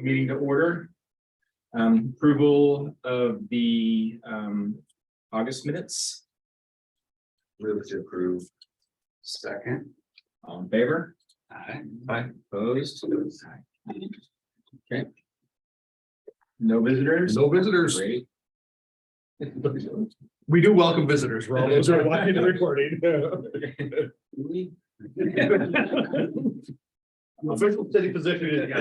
Meeting to order. Approval of the August minutes. Move to approve. Second. All in favor? Aye. Aye. Opposed? Okay. No visitors? No visitors. Great. We do welcome visitors. We're all those are watching the recording. Official city position is.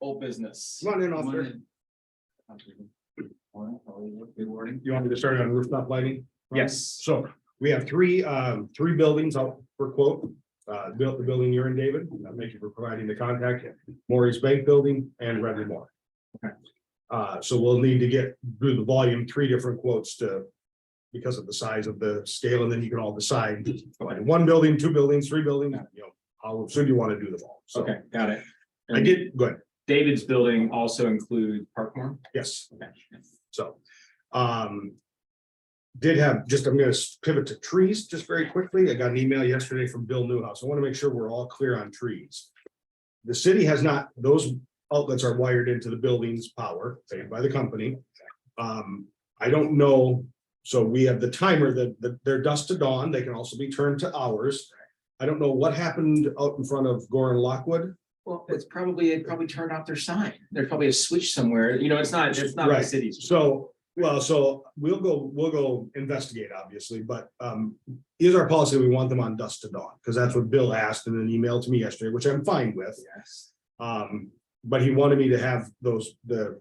Old business. Come on in, officer. You want me to start on rooftop lighting? Yes. So we have three buildings out for quote. Built the building you're in, David. Thank you for providing the contact. Maurice Bank Building and Redwood Moore. Okay. So we'll need to get through the volume, 3 different quotes because of the size of the scale, and then you can all decide. Like 1 building, 2 buildings, 3 buildings, how soon do you want to do them all? So Okay, got it. I did, go ahead. David's building also include Parkmore? Yes. Okay. So, did have I'm going to pivot to trees just very quickly. I got an email yesterday from Bill Newhouse. I want to make sure we're all clear on trees. The city has not, those outlets are wired into the building's power paid by the company. I don't know. So we have the timer that they're dusk to dawn. They can also be turned to hours. I don't know what happened out in front of Gore and Lockwood. Well, it probably turned off their sign. There's probably a switch somewhere. It's not the Right. city's. So we'll go investigate, obviously, but is our policy, we want them on dusk to dawn, because that's what Bill asked in an email to me yesterday, which I'm fine with. Yes. But he wanted me to have the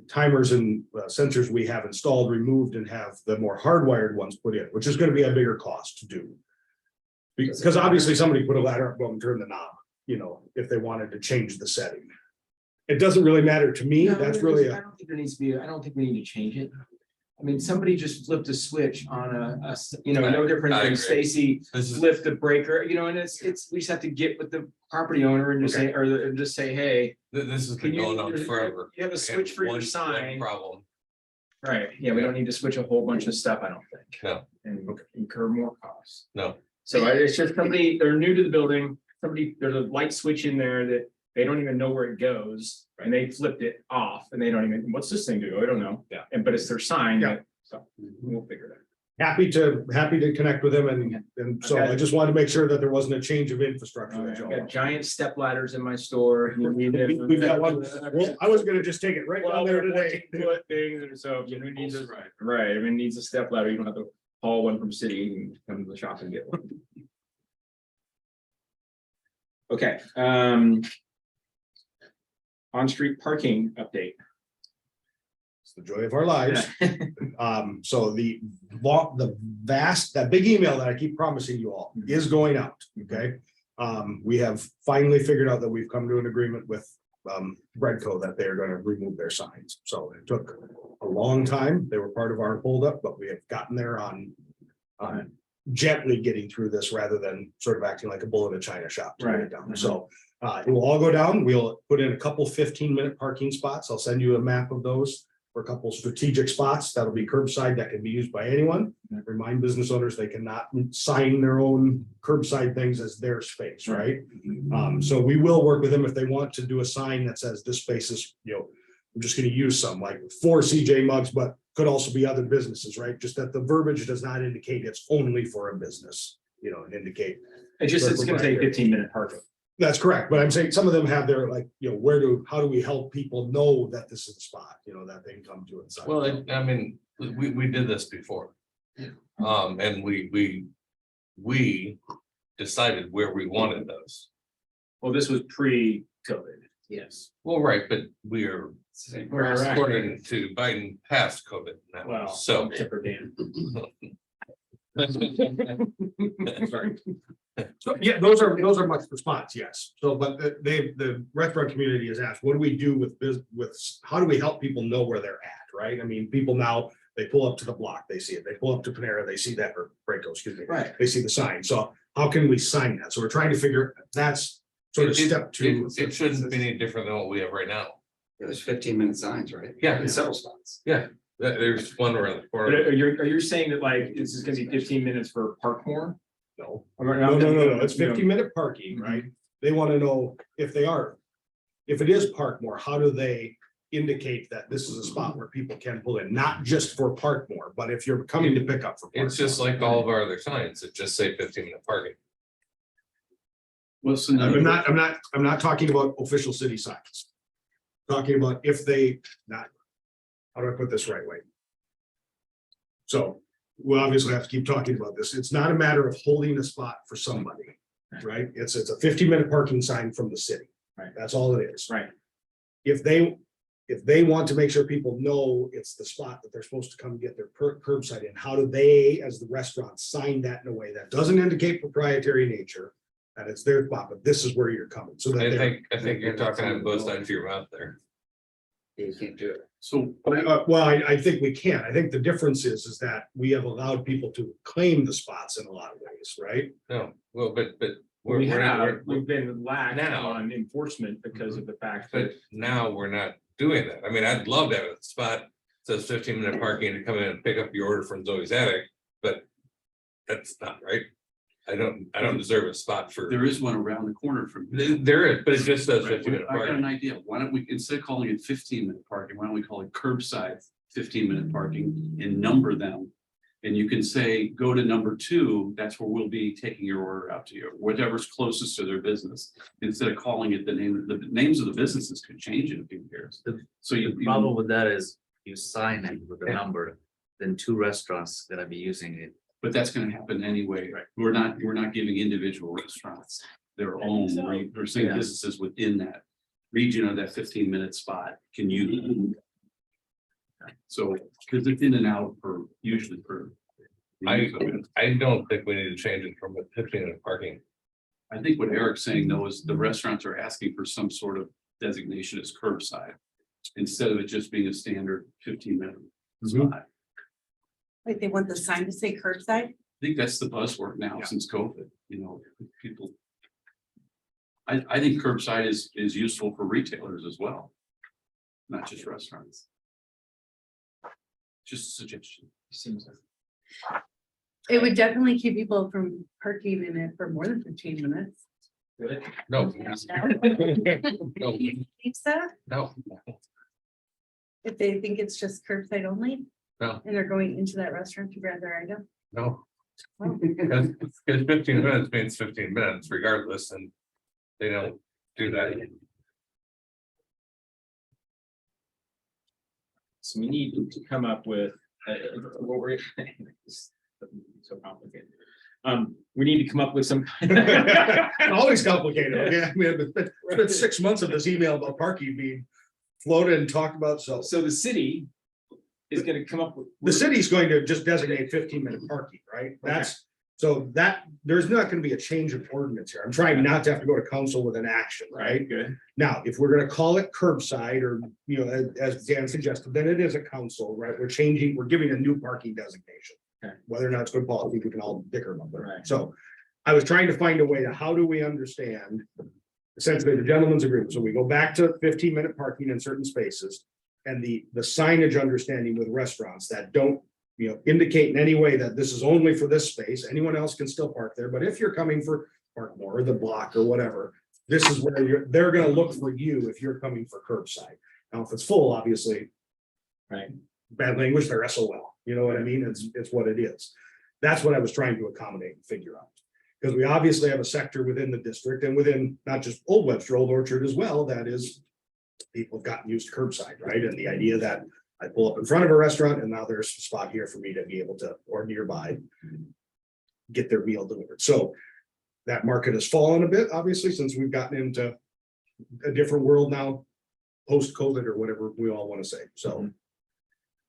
timers and sensors we have installed removed and have the more hardwired ones put in, which is going to be a bigger cost to do. Because obviously somebody put a ladder up, go and turn the knob, if they wanted to change the setting. It doesn't really matter to me. No, That's really I don't think there needs to be, I don't think we need to change it. I mean, somebody just flipped a switch on no different I than agree. Stacy This is lift the breaker, and it's, we just have to get with the property owner and just say, or just say, hey. this has Can been going on you, forever. you have a switch for your One sign, problem. right? Yeah, we don't need to switch a whole bunch of stuff, I don't think. No. And incur more costs. No. So it's just somebody, they're new to the building, there's a light switch in there that they don't even know where it goes, and they flipped it off, and they don't even, what's this thing do? I don't know. Yeah. But it's their sign. Yeah. So we'll figure it out. happy to connect with him, and so I just wanted to make sure that there wasn't a change of infrastructure. All right, that's I've all. got giant step ladders in my store. We've got one. Well, I was gonna just take it right down there today. 14-foot things, and so if you need this, right, if it needs a step ladder, you don't have to haul one from city and come to the shop and get one. Okay, on-street parking update. It's the joy of our lives. So that big email that I keep promising you all is going out, okay? We have finally figured out that we've come to an agreement with Redco that they're gonna remove their signs. So it took a long time. They were part of our holdup, but we have gotten there on gently getting through this rather than sort of acting like a bull in a china shop to get it down. So it will all go down. We'll put in a couple 15-minute parking spots. I'll send you a map of those for a couple strategic spots. That'll be curbside that can be used by anyone. Remind business owners they cannot sign their own curbside things as their space, right? So we will work with them if they want to do a sign that says this space is, I'm just going to use some like for CJ Mugs, but could also be other businesses, right? Just that the verbiage does not indicate it's only for a business, indicate. It's gonna take 15-minute parking. That's correct, but I'm saying some of them have their how do we help people know that this is the spot, that they can come to it. Well, I mean, we did this before. And we decided where we wanted those. Well, this was pre-COVID. Yes. Well, right, but we're according to Biden past COVID now, Well, so. Tipper Dan. Sorry. So, yeah, those are much response, yes. So, but the restaurant community has asked, what do we do with how do we help people know where they're at, right? I mean, people now, they pull up to the block, they see it, they pull up to Panera, they see that, or Braco, excuse me. Right. They see the sign. So how can we sign that? So we're trying to figure, that's sort of step 2. It shouldn't be any different than what we have right now. There's 15-minute signs, right? Yeah. In several spots. Yeah, there's one around the But corner. are you saying that like this is gonna be 15 minutes for Parkmore? No, Or no, not- no, no, no, it's you know, 50-minute parking, Mhm. right? They want to know if they are. If it is park more, how do they indicate that this is a spot where people can pull in, not just for park more, but if you're coming to pick up for. It's just Parkmore. like all of our other signs that just say 15-minute parking. Well, so I'm not talking about official city signs. Talking about if they, not, how do I put this right way? So we'll obviously have to keep talking about this. It's not a matter of holding a spot for somebody, right? It's a 50-minute parking sign from the city. Right. That's all it is. Right, If they want to make sure people know it's the spot that they're supposed to come get their curbside in, how do they, as the restaurant, sign that in a way that doesn't indicate proprietary nature? That it's their spot, but this is where you're coming, so that they're. I think you're talking on both sides of your mouth there. You can't do it. So, Well, I think we can. I think the difference is that we have allowed people to claim the spots in a lot of ways, right? No, well, but we we're not, have, we've been lax Now. on enforcement because of the fact that. but now we're not doing that. I mean, I'd love to have a spot that says 15-minute parking to come in and pick up your order from Zoe's Attic, but that's not right. I don't deserve a spot for, there is one around the corner from. there is, but it just says Right, 15-minute I got parking. an idea. Why don't we, instead of calling it 15-minute parking, why don't we call it curbside 15-minute parking and number them? And you can say, go to number 2, that's where we'll be taking your order out to you, whatever's closest to their business. Instead of calling it the names of the businesses could change in a few years. So The problem with that is you sign it with a number, then 2 restaurants gonna be using it. but that's gonna happen anyway. Right. We're not giving individual restaurants their own, we're saying Yeah. businesses within that region of that 15-minute spot can use. So, because it's in and out for usually for. I don't think we need to change it from a 15-minute parking. I think what Eric's saying though is the restaurants are asking for some sort of designation as curbside. Instead of it just being a standard 15-minute spot. Like they want the sign to say curbside? I think that's the buzzword now Yeah. since COVID, people. I think curbside is useful for retailers as well. Not just restaurants. Just a suggestion. Seems It would definitely keep people from parking in it for more than 15 minutes. good. No, no, You think so? no, If they think it's just curbside only? No. And they're going into that restaurant to grab their item? no. Well, Because 15 minutes means 15 minutes regardless, and they don't do that. So we need to come up with, what we're. So complicated. We need to come up with some. Always complicated. Yeah, I mean, it's been 6 months of this email about parking being floated and talked about, so. So the city is gonna come up with. The city's going to just designate 15-minute parking, right? That's, so that, there's not gonna be a change of ordinance here. I'm trying not to have to go to council with an action, right? Good. Now, if we're gonna call it curbside or, as Dan suggested, then it is a council, right? We're giving a new parking designation. Okay. Whether or not it's good policy, we can all bicker about that. Right. So I was trying to find a way to, how do we understand essentially the gentleman's agreement? So we go back to 15-minute parking in certain spaces and the signage understanding with restaurants that don't, indicate in any way that this is only for this space. Anyone else can still park there, but if you're coming for park more or the block or whatever, this is where they're gonna look for you if you're coming for curbside. Now, if it's full, obviously. Right. Bad language, they're SOL, you know what I mean? It's what it is. That's what I was trying to accommodate and figure out. Because we obviously have a sector within the district and within not just Old Webster, Old Orchard as well, that is. People have gotten used to curbside, right? And the idea that I pull up in front of a restaurant and now there's a spot here for me to be able to, or nearby. Get their meal delivered. So that market has fallen a bit, obviously, since we've gotten into a different world now. Post-COVID or whatever we all want to say. So.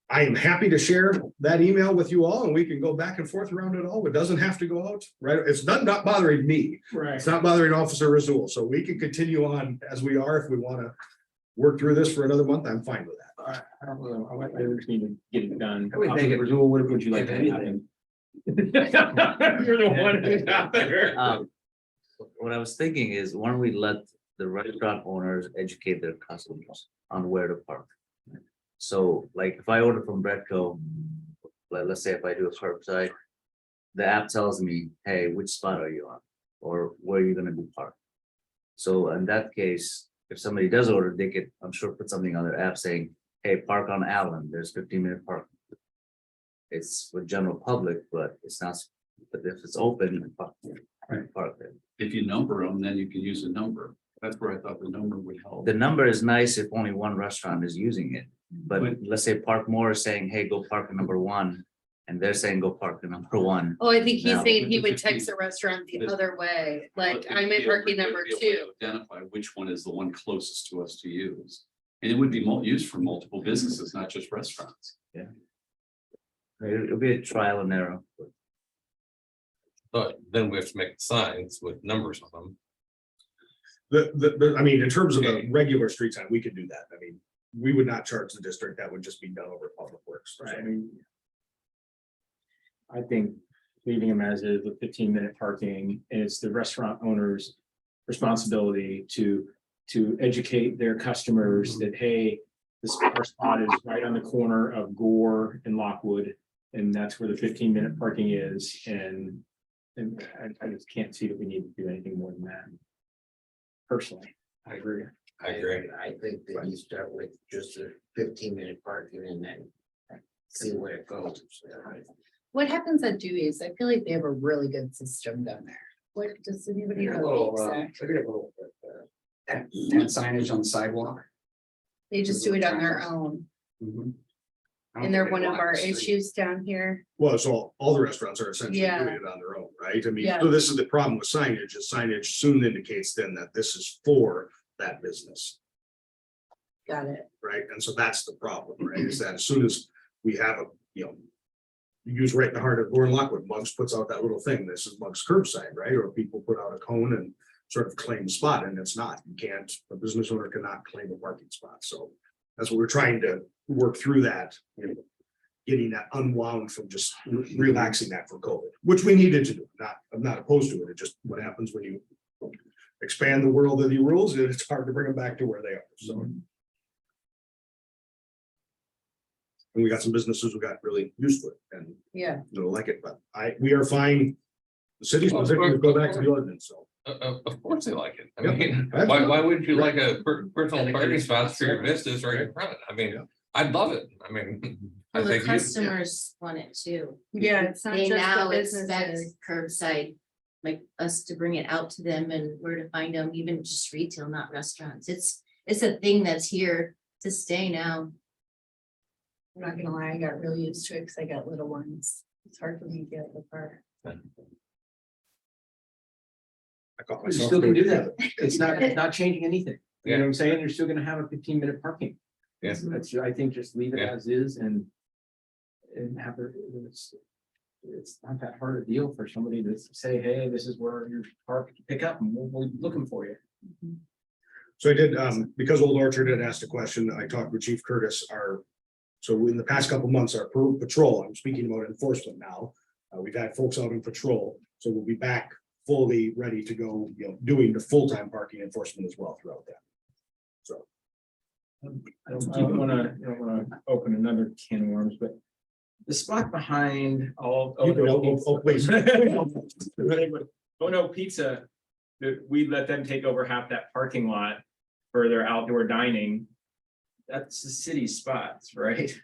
I am happy to share that email with you all and we can go back and forth around it all. It doesn't have to go out, right? It's not bothering me. Right. It's not bothering Officer Razul. So we can continue on as we are if we want to work through this for another month. I'm fine with that. All right, I don't know, I just need to get it done. I would make it- Officer Razul, what would you like to happen? You're the one who's out there. What I was thinking is, why don't we let the restaurant owners educate their customers on where to park? So like if I order from Breadco, let's say if I do a curbside, the app tells me, hey, which spot are you on? Or where are you gonna be parked? So in that case, if somebody does order, they could, I'm sure, put something on their app saying, hey, park on Allen, there's 15-minute parking. It's for general public, but it's not, but if it's open, park there. If you number them, then you can use a number. That's where I thought the number would help. The number is nice if only one restaurant is using it, but let's say Park More is saying, hey, go park at number 1. And they're saying, go park at number 1. Oh, I think he's No. saying he would text the restaurant the other way, like I'm in parking number 2. Identify which one is the one closest to us to use. And it would be used for multiple businesses, not just restaurants. It'll be a trial and error. But then we have to make signs with numbers on them. I mean, in terms of a regular street sign, we could do that. I mean, we would not charge the district. That would just be done over Public Works. Right, I mean. I think leaving them as is with 15-minute parking, and it's the restaurant owner's responsibility to educate their customers that, hey, this our spot is right on the corner of Gore and Lockwood, and that's where the 15-minute parking is, and I just can't see that we need to do anything more than that. Personally, I agree. I agree. I think that you start with just a 15-minute parking and then see where it goes. What happens at Dewey's? I feel like they have a really good system down there. What does anybody know? And signage on the sidewalk. They just do it on their own, and they're one of our issues down here. Well, so all the restaurants are essentially Yeah. doing it on their own, right? I mean, Yeah. so this is the problem with signage, is signage soon indicates then that this is for that business, Got it. right? And so that's the problem, right? Is that as soon as we have a, you use right in the heart of Gore and Lockwood, Muggs puts out that little thing, this is Muggs curbside, right? Or people put out a cone and sort of claim a spot, and it's not, you can't, a business owner cannot claim a parking spot, so that's what we're trying to work through that, getting that unwound from just relaxing that for COVID, which we needed to do, I'm not opposed to it, it just what happens when you expand the world of the rules, and it's hard to bring them back to where they are, so. And we got some businesses who got really used to it and Yeah. don't like it, but we are fine. The city's position to go back to the ordinance, so. Of course they like it. I Yeah. mean, That's why wouldn't you like a personal And parking it's- spots for your business right in front? I mean, I'd love it. I mean. I Well, the think you- customers want it too. Yeah, it's not They just now the expect businesses. curbside, like us to bring it out to them and where to find them, even just retail, not restaurants. It's a thing that's here to stay now. I'm not gonna lie, I got really used to it because I got little ones. It's hard for me to get out of the car. I caught You myself still can doing do that. It's not changing anything. You know what I'm saying? You're still gonna have a 15-minute parking. Yes. That's, I think, just leave it Yeah. as is and have it's not that hard a deal for somebody to say, hey, this is where your park pick up and we'll be looking for you. So I did, because Old Orchard had asked a question, I talked with Chief Curtis, so in the past couple months, our patrol, I'm speaking about enforcement now. We've had folks out in patrol, so we'll be back fully ready to go, doing the full-time parking enforcement as well throughout that. So. I don't wanna open another can of worms, but the spot behind all. You can, oh, please. Oh, no, pizza, that we let them take over half that parking lot for their outdoor dining. That's the city spots, right?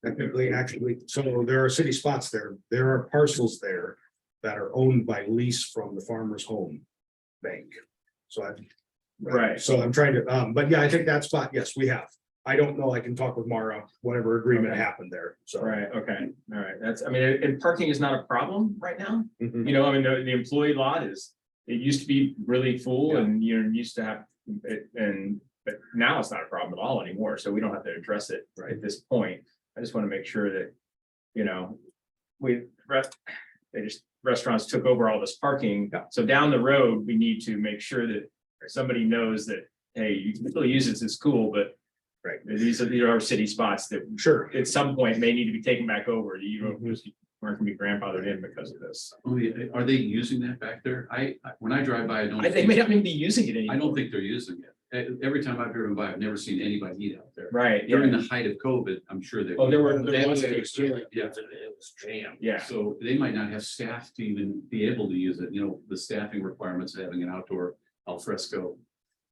Technically, actually, so there are city spots there. There are parcels there that are owned by lease from the Farmer's Home Bank. So Right. So I'm trying to, but yeah, I think that spot, yes, we have. I don't know, I can talk with Mara, whatever agreement Okay. happened there, so. Right, okay, all right, that's, I mean, and parking is not a problem right now. Mhm. You know, I mean, the employee lot is, it used to be really full Yeah. and you're used to have it, but now it's not a problem at all anymore, so we don't have to address it right at this point. I just want to make sure that, restaurants took over all this parking. Yeah. So down the road, we need to make sure that somebody knows that, hey, you can still use this, it's cool, but Right. these are our city spots that Sure. at some point may need to be taken back over. You don't Mhm. just weren't gonna be grandfathered in because of this. Oh, yeah. Are they using that back there? When I drive by, I don't. They may not even be using it anymore. I don't think they're using it. Every time I've driven by, I've never seen anybody eat out there. Right, During yeah. the height of COVID, I'm sure that. Oh, there was Yeah. It was jammed. Yeah, So they might not have staff to even be able to use it, the staffing requirements of having an outdoor al fresco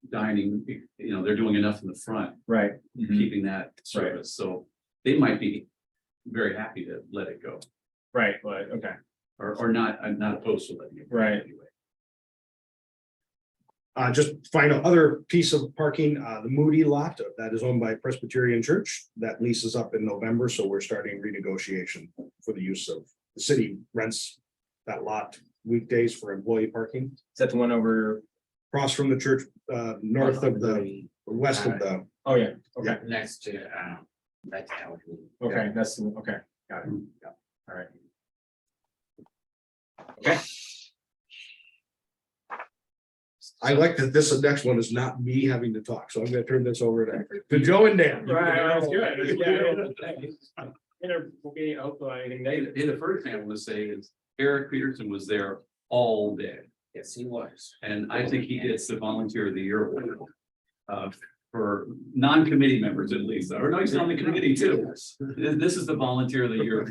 dining, they're doing enough in the front, right. Mhm. keeping that service, so they might be very happy to let it go, Right, but, okay, or not, I'm not opposed to letting it go. Right. Anyway. Just final other piece of parking, the Moody lot that is owned by Presbyterian Church, that lease is up in November, so we're starting renegotiation for the use of, the city rents that lot weekdays for employee parking, is that the one over? across from the church, north of the, west of the, Oh, yeah, okay, Next to, that's how. okay, that's, okay, got it, yeah, all right. Okay, I like that this next one is not me having to talk, so I'm gonna turn this over to Joe and Dan. right, that's good, yeah. Okay, hopefully anything negative. Hey, the first thing I want to say is Eric Peterson was there all day, Yes, he was. and I think he gets the volunteer of the year award. For non-committee members at least, or no, he's on the committee too. This is the volunteer of the year.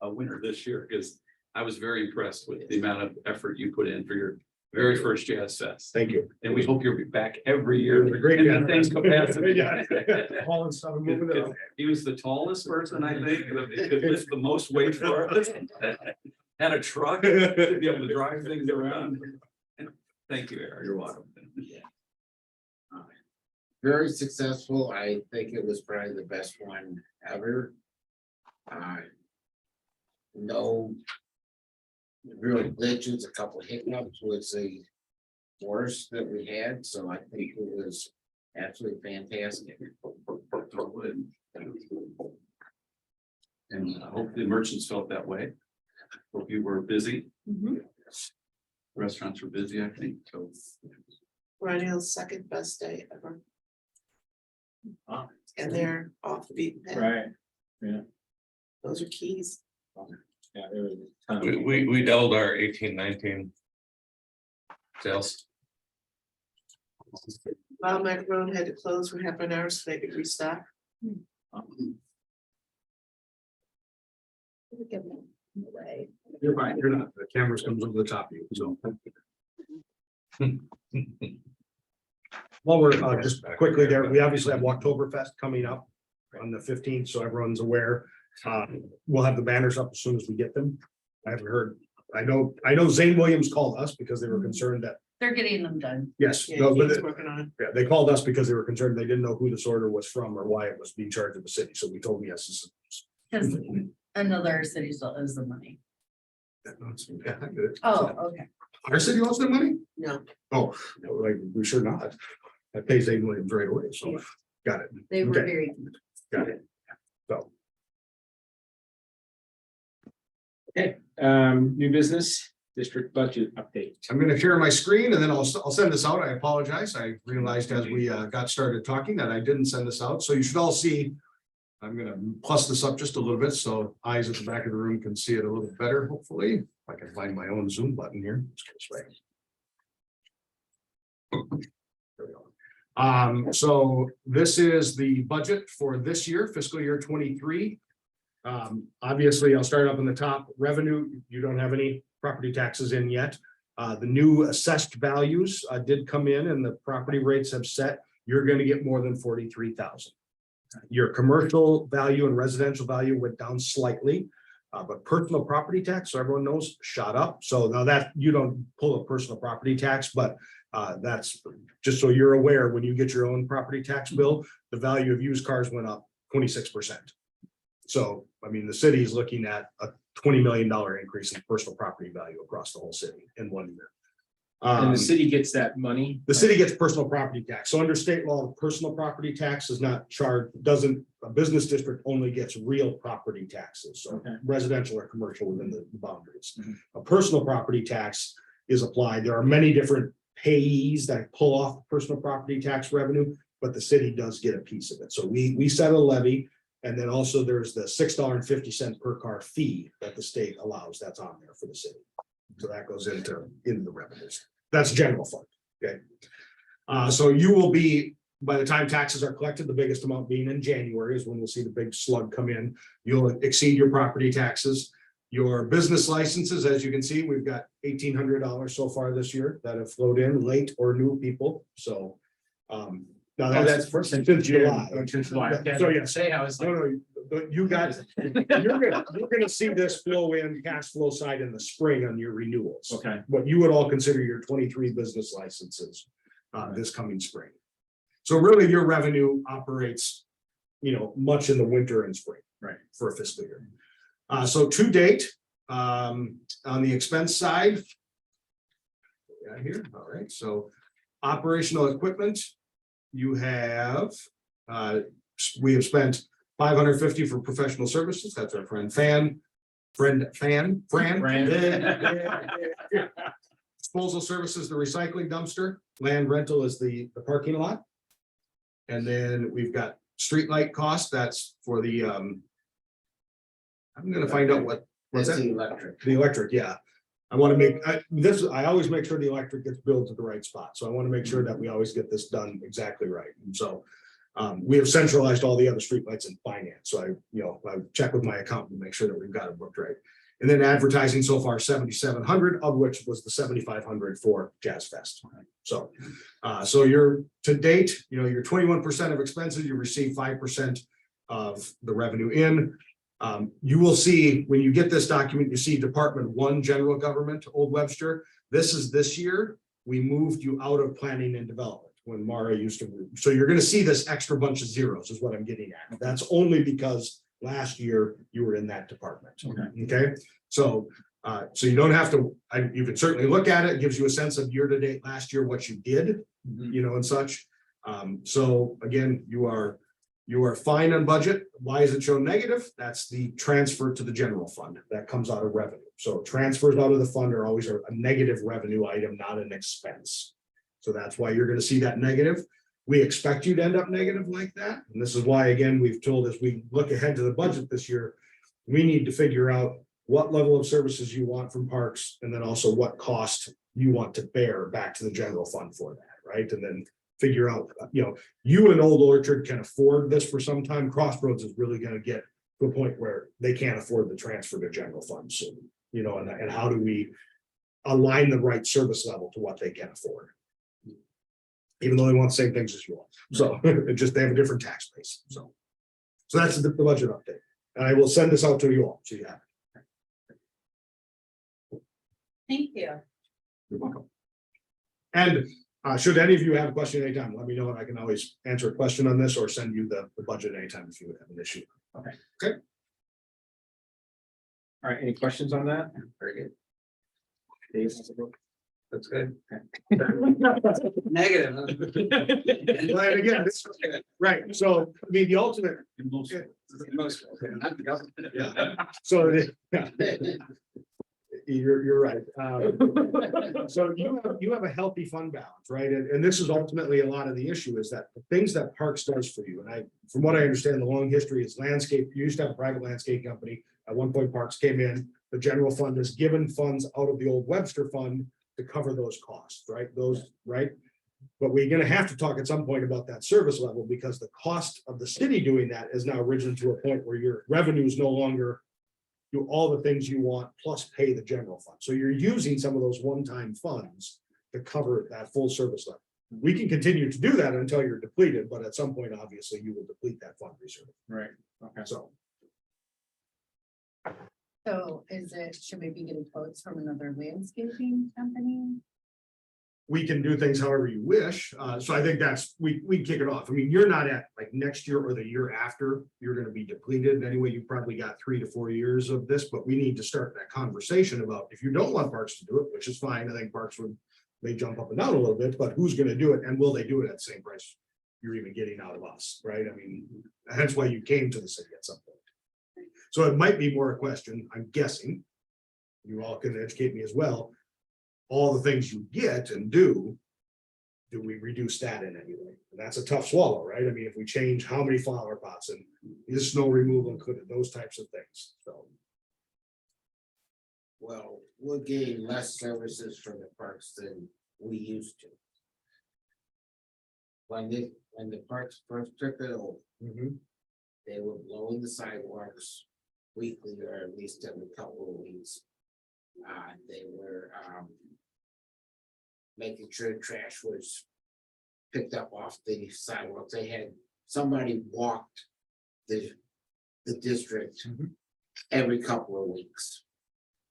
A winner this year, because I was very impressed with the amount of effort you put in for your very first Jazz Fest. Thank you. And we hope you'll be back every year. Great. In the same capacity. Yeah. All and stuff, moving it up. He was the tallest person, I think, that could lift the most weight for us. Had a truck to be able to drive things around. Thank you, Eric. You're welcome. Very successful. I think it was probably the best one ever. No real glitches, a couple hiccups was the worst that we had, so I think it was absolutely fantastic. And I hope the merchants felt that way. Hope you were busy. Restaurants were busy, I think, so. Ryan's second best day ever. Wow. And they're off the beaten path. Right, Those are keys. yeah, there was a ton of. We doubled our 18-19 sales. Bob Macaron had to close for half an hour so they could restock. Way. You're fine, you're not, the cameras comes over the top of you, so. While we're just quickly there, we obviously have Oktoberfest coming up on the 15th, so everyone's aware. We'll have the banners up as soon as we get them. I haven't heard, I know Zane Williams called us because they were concerned that, They're getting them done. yes, Yeah, no, but he's working on it. yeah, they called us because they were concerned they didn't know who this order was from or why it was being charged to the city, so we told them yes. This Because another city still owes the money. is- Oh, okay. Our city wants their money? No, Oh, no, like, we should not. I pay Zane Williams right away, so, got it, They were Okay. very. got it. So, Okay, new business, district budget update. I'm gonna share my screen and then I'll send this out. I apologize. I realized as we got started talking that I didn't send this out, so you should all see. I'm gonna plus this up just a little bit so eyes at the back of the room can see it a little better, hopefully. If I can find my own Zoom button here. Let's go this way. There we go. So this is the budget for this year, fiscal year 23. Obviously, I'll start up in the top. Revenue, you don't have any property taxes in yet. The new assessed values did come in and the property rates have set. You're gonna get more than 43,000. Your commercial value and residential value went down slightly. But personal property tax, so everyone knows, shot up. So now that you don't pull a personal property tax, but that's just so you're aware, when you get your own property tax bill, the value of used cars went up 26%. So, I mean, the city is looking at a $20 million increase in personal property value across the whole city in 1 year. And the city gets that money. The city gets personal property tax. So under state law, personal property tax is not charged, a business district only gets real property taxes. So Okay. residential or commercial within the boundaries. Mhm. A personal property tax is applied. There are many different payees that pull off personal property tax revenue, but the city does get a piece of it. So we set a levy. And then also there's the $6.50 per car fee that the state allows. That's on there for the city. So that goes into the revenues. That's general fund, okay? So you will be, by the time taxes are collected, the biggest amount being in January is when we'll see the big slug come in. You'll exceed your property taxes. Your business licenses, as you can see, we've got $1,800 so far this year that have flowed in, late or new people, so. Now that's since July. So yeah, Say I was no, like. no, but you got, you're gonna see this flow in cash flow side in the spring on your renewals. Okay, What you would all consider your 23 business licenses this coming spring. So really, your revenue operates, much in the winter and spring. Right. For a fiscal year. So to date, on the expense side. Yeah, here, all right, so operational equipment, you have, we have spent $550 for professional services. That's our friend Fran. Fran. Disposal services, the recycling dumpster, land rental is the parking lot. And then we've got streetlight cost, that's for the, I'm gonna find out what's That's that? the electric. The electric, yeah. I always make sure the electric gets billed to the right spot, so I want to make sure that we always get this done exactly right, and so. We have centralized all the other streetlights in finance, so I check with my accountant to make sure that we've got it booked right. And then advertising so far 7,700, of which was the 7,500 for Jazz Fest. So, so you're to date, your 21% of expenses, you receive 5% of the revenue in. You will see when you get this document, you see Department 1, General Government, Old Webster. This year, we moved you out of planning and development when Mara used to. So you're going to see this extra bunch of zeros is what I'm getting at. That's only because last year you were in that department. Okay. So you don't have to, you can certainly look at it. It gives you a sense of year to date last year, what you did, and such. So again, you are fine on budget. Why is it shown negative? That's the transfer to the general fund that comes out of revenue. So transfers out of the fund are always a negative revenue item, not an expense. So that's why you're going to see that negative. We expect you to end up negative like that. And this is why, again, we've told as we look ahead to the budget this year, we need to figure out what level of services you want from parks, and then also what cost you want to bear back to the general fund for that, right? And then figure out, you and Old Orchard can afford this for some time. Crossroads is really going to get to a point where they can't afford the transfer to general fund soon, and how do we align the right service level to what they can afford? Even though they want the same things as you all. So it just, they have a different tax base. So that's the budget update. And I will send this out to you all. So you have it. Thank you. You're welcome. And should any of you have a question anytime, let me know and I can always answer a question on this or send you the budget anytime if you have an issue. All right, any questions on that? Very good. Dave has a book. That's good. Negative. But again, right, so I mean, the ultimate, yeah, so you're right. So you have a healthy fund balance, right? And this is ultimately a lot of the issue is that the things that Parks does for you, and from what I understand, the long history is landscape. You used to have a private landscape company. At one point, Parks came in, the general fund is given funds out of the old Webster fund to cover those costs, right? Right? But we're gonna have to talk at some point about that service level because the cost of the city doing that is now risen to a point where your revenues no longer do all the things you want, plus pay the general fund. So you're using some of those one-time funds to cover that full service level. We can continue to do that until you're depleted, but at some point, obviously, you will deplete that fund reserve. Right, okay. So Should we be getting quotes from another landscaping company? we can do things however you wish. So I think we kick it off. I mean, you're not at like next year or the year after, you're gonna be depleted. Anyway, you probably got 3 to 4 years of this, but we need to start that conversation about if you don't want Parks to do it, which is fine. I think Parks may jump up and down a little bit, but who's gonna do it and will they do it at the same price you're even getting out of us, right? I mean, that's why you came to the city at some point. So it might be more a question, I'm guessing. You all can educate me as well. All the things you get and do we reduce that in any way? And that's a tough swallow, right? I mean, if we change how many flower pots and is snow removal included, those types of things, so. Well, we're getting less services from the parks than we used to. when the parks first took it over, Mhm. they were blowing the sidewalks weekly or at least every couple of weeks. They were, making sure trash was picked up off the sidewalks. They had somebody walked the district every couple of weeks.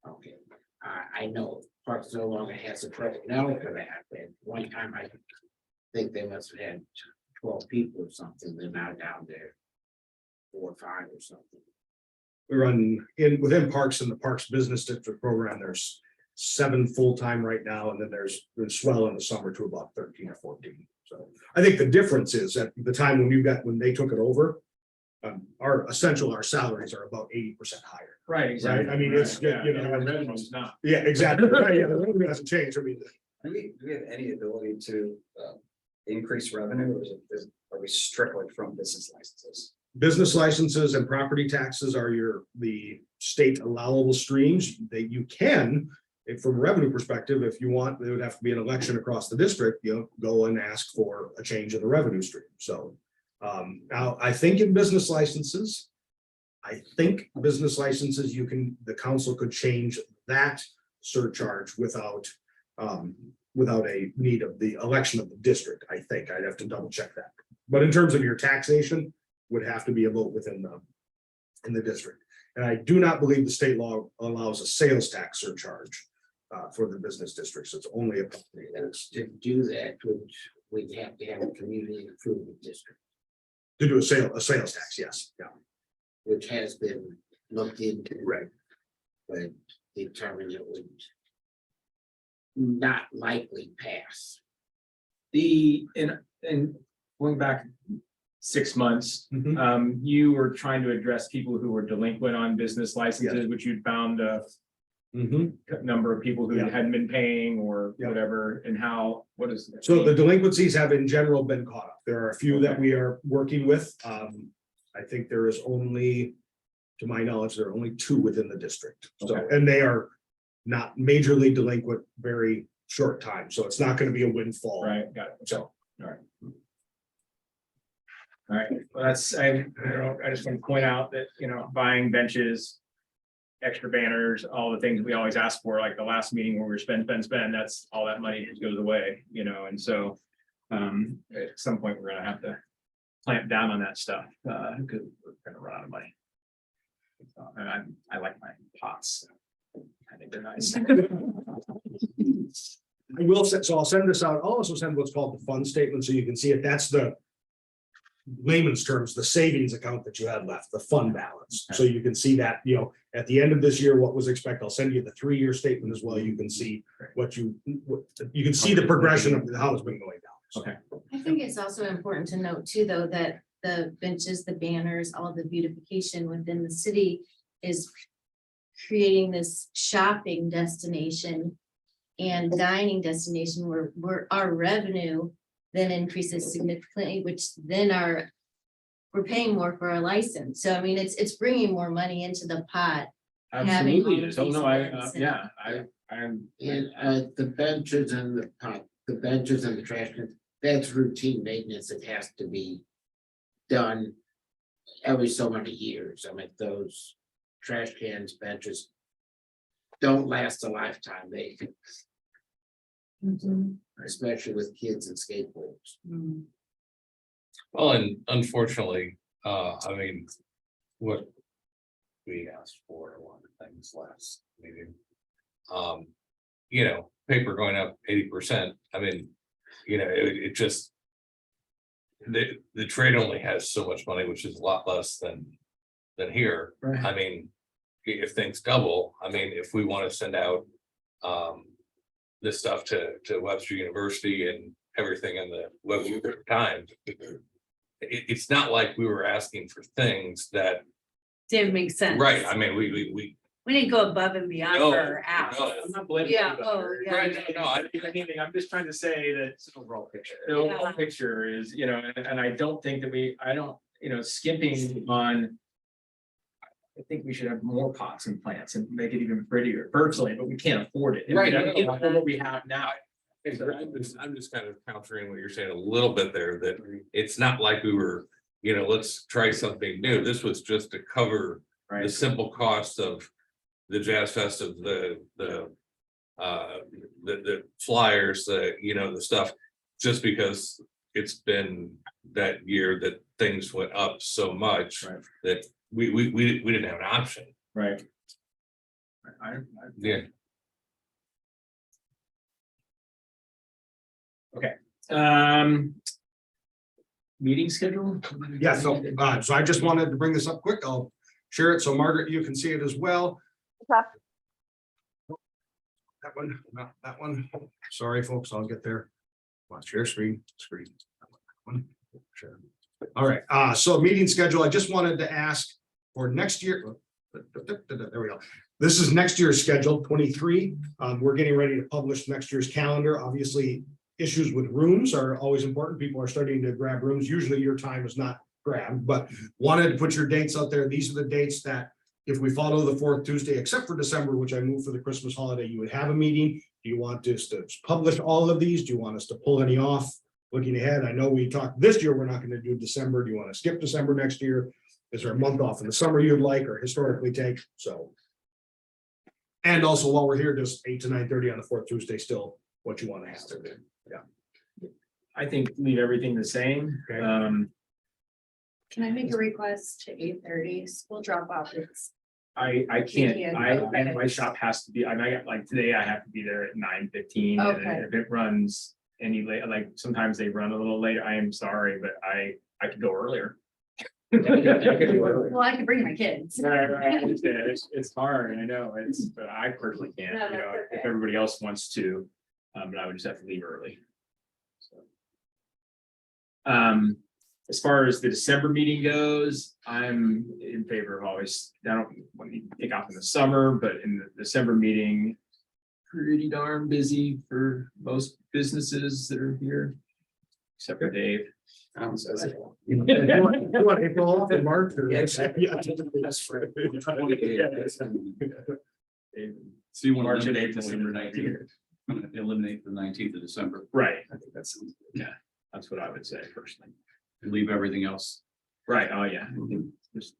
Okay, I know Parks no longer has a personnel for that, but one time I think they must have had 12 people or something. They're now down there 4 or 5 or something. We run within Parks and the Parks Business District program, there's 7 full-time right now, and then there's swell in the summer to about 13 or 14. So I think the difference is at the time when they took it over, our salaries are about 80% higher. Right, exactly. I mean, it's, Yeah, you know, our revenue's not. Yeah, exactly. Right, yeah, the revenue hasn't changed. I mean, Do we have any ability to increase revenue, or are we strictly from business licenses? business licenses and property taxes are the state allowable streams that you can. From a revenue perspective, if you want, there would have to be an election across the district, go and ask for a change of the revenue stream. So now I think in business licenses, the council could change that surcharge without a need of the election of the district. I think I'd have to double check that. But in terms of your taxation, would have to be a vote within in the district. And I do not believe the state law allows a sales tax surcharge for the business districts. It's only a property tax. To do that, we'd have to have a community improvement district, To do a sales tax, yes, yeah. which has been looked into. Right. But determined it would not likely pass. And going back 6 months, Mhm. you were trying to address people who were delinquent on business licenses, which you'd found a Mhm. number of people who Yeah. hadn't been paying or Yeah. whatever, and what is. So the delinquencies have in general been caught up. There are a few that we are working with. I think there is only, to my knowledge, there are only 2 within the district. So, Okay. and they are not majorly delinquent, very short time. So it's not going to be a windfall. Right, got it. So, All right, well, I just want to point out that, buying benches, extra banners, all the things we always ask for, like the last meeting where we spend, that's all that money just goes away, and so at some point, we're gonna have to clamp down on that stuff, because we're gonna run out of money. And I like my pots. I think they're nice. I will say, so I'll send this out. I'll also send what's called the fund statement, so you can see it. That's the layman's terms, the savings account that you had left, the fund balance. So you can see that, at the end of this year, what was expected. I'll send you the 3-year statement as well. You can see you can see the progression of how it's been going down. So. Okay. I think it's also important to note too, though, that the benches, the banners, all the beautification within the city is creating this shopping destination and dining destination where our revenue then increases significantly, which then we're paying more for our license. So I mean, it's bringing more money into the pot. Absolutely. all of Oh, these no, events and- I'm. And the benches and the benches and the trash cans, that's routine maintenance. It has to be done every so many years. I mean, those trash cans, benches don't last a lifetime. They, Mhm. especially with kids and skateboards. Mm. Well, and unfortunately, I mean, what we asked for, one of the things last meeting. Paper going up 80%. I mean, it just. The trade only has so much money, which is a lot less than here. Right. I mean, if things double, I mean, if we want to send out this stuff to Webster University and everything in the Webster Times, it's not like we were asking for things that, Didn't make sense. right, I mean, we. We didn't go above and beyond No, for our app. no. I'm not blaming. Yeah, anybody. oh, yeah. Right, no, Anything, I'm just trying to say that It's an overall picture. the overall picture is, and I don't think that skimping on. I think we should have more pots and plants and make it even prettier virtually, but we can't afford it. And we Right. can't afford what we have now. I'm just kind of countering what you're saying a little bit there, that it's not like we were, let's try something new. This was just to cover the Right, simple cost of the Jazz Fest, of the flyers, the stuff, just because it's been that year that things went up so much right, that we didn't have an option. right. Yeah. Meeting schedule? Yeah, so I just wanted to bring this up quick. I'll share it. So Margaret, you can see it as well. That one, not that one. Sorry, folks, I'll get there. Watch your screen. Sure. All right, so meeting schedule, I just wanted to ask for next year. There we go. This is next year's schedule, 23. We're getting ready to publish next year's calendar. Obviously, issues with rooms are always important. People are starting to grab rooms. Usually your time is not grabbed, but wanted to put your dates out there. These are the dates that if we follow the fourth Tuesday, except for December, which I moved for the Christmas holiday, you would have a meeting. Do you want us to publish all of these? Do you want us to pull any off? Looking ahead, I know we talked this year, we're not going to do December. Do you want to skip December next year? Is there a month off in the summer you'd like or historically take? So. And also while we're here, just 8 to 9:30 on the fourth Tuesday, still what you want to have. I think leave everything the same. Okay. Can I make a request to 8:30 school drop off? It's I can't. can't, my shop has to be, I got like today, I have to be there at 9:15. And Okay. if it runs any late, like sometimes they run a little late, I am sorry, but I could go earlier. Well, I could bring my kids. It's hard, I know, but I personally can't, No, that's if okay. everybody else wants to, but I would just have to leave early. So. As far as the December meeting goes, I'm in favor of always, I don't want to pick off in the summer, but in the December meeting. Pretty darn busy for most businesses that are here. Except for Dave. You want April off in March or? Yeah. So you want March to and eliminate April. December 19th. I'm gonna eliminate the 19th of December. Right, I think that's, that's what I would say personally. and leave everything else. Right, oh, yeah. Just-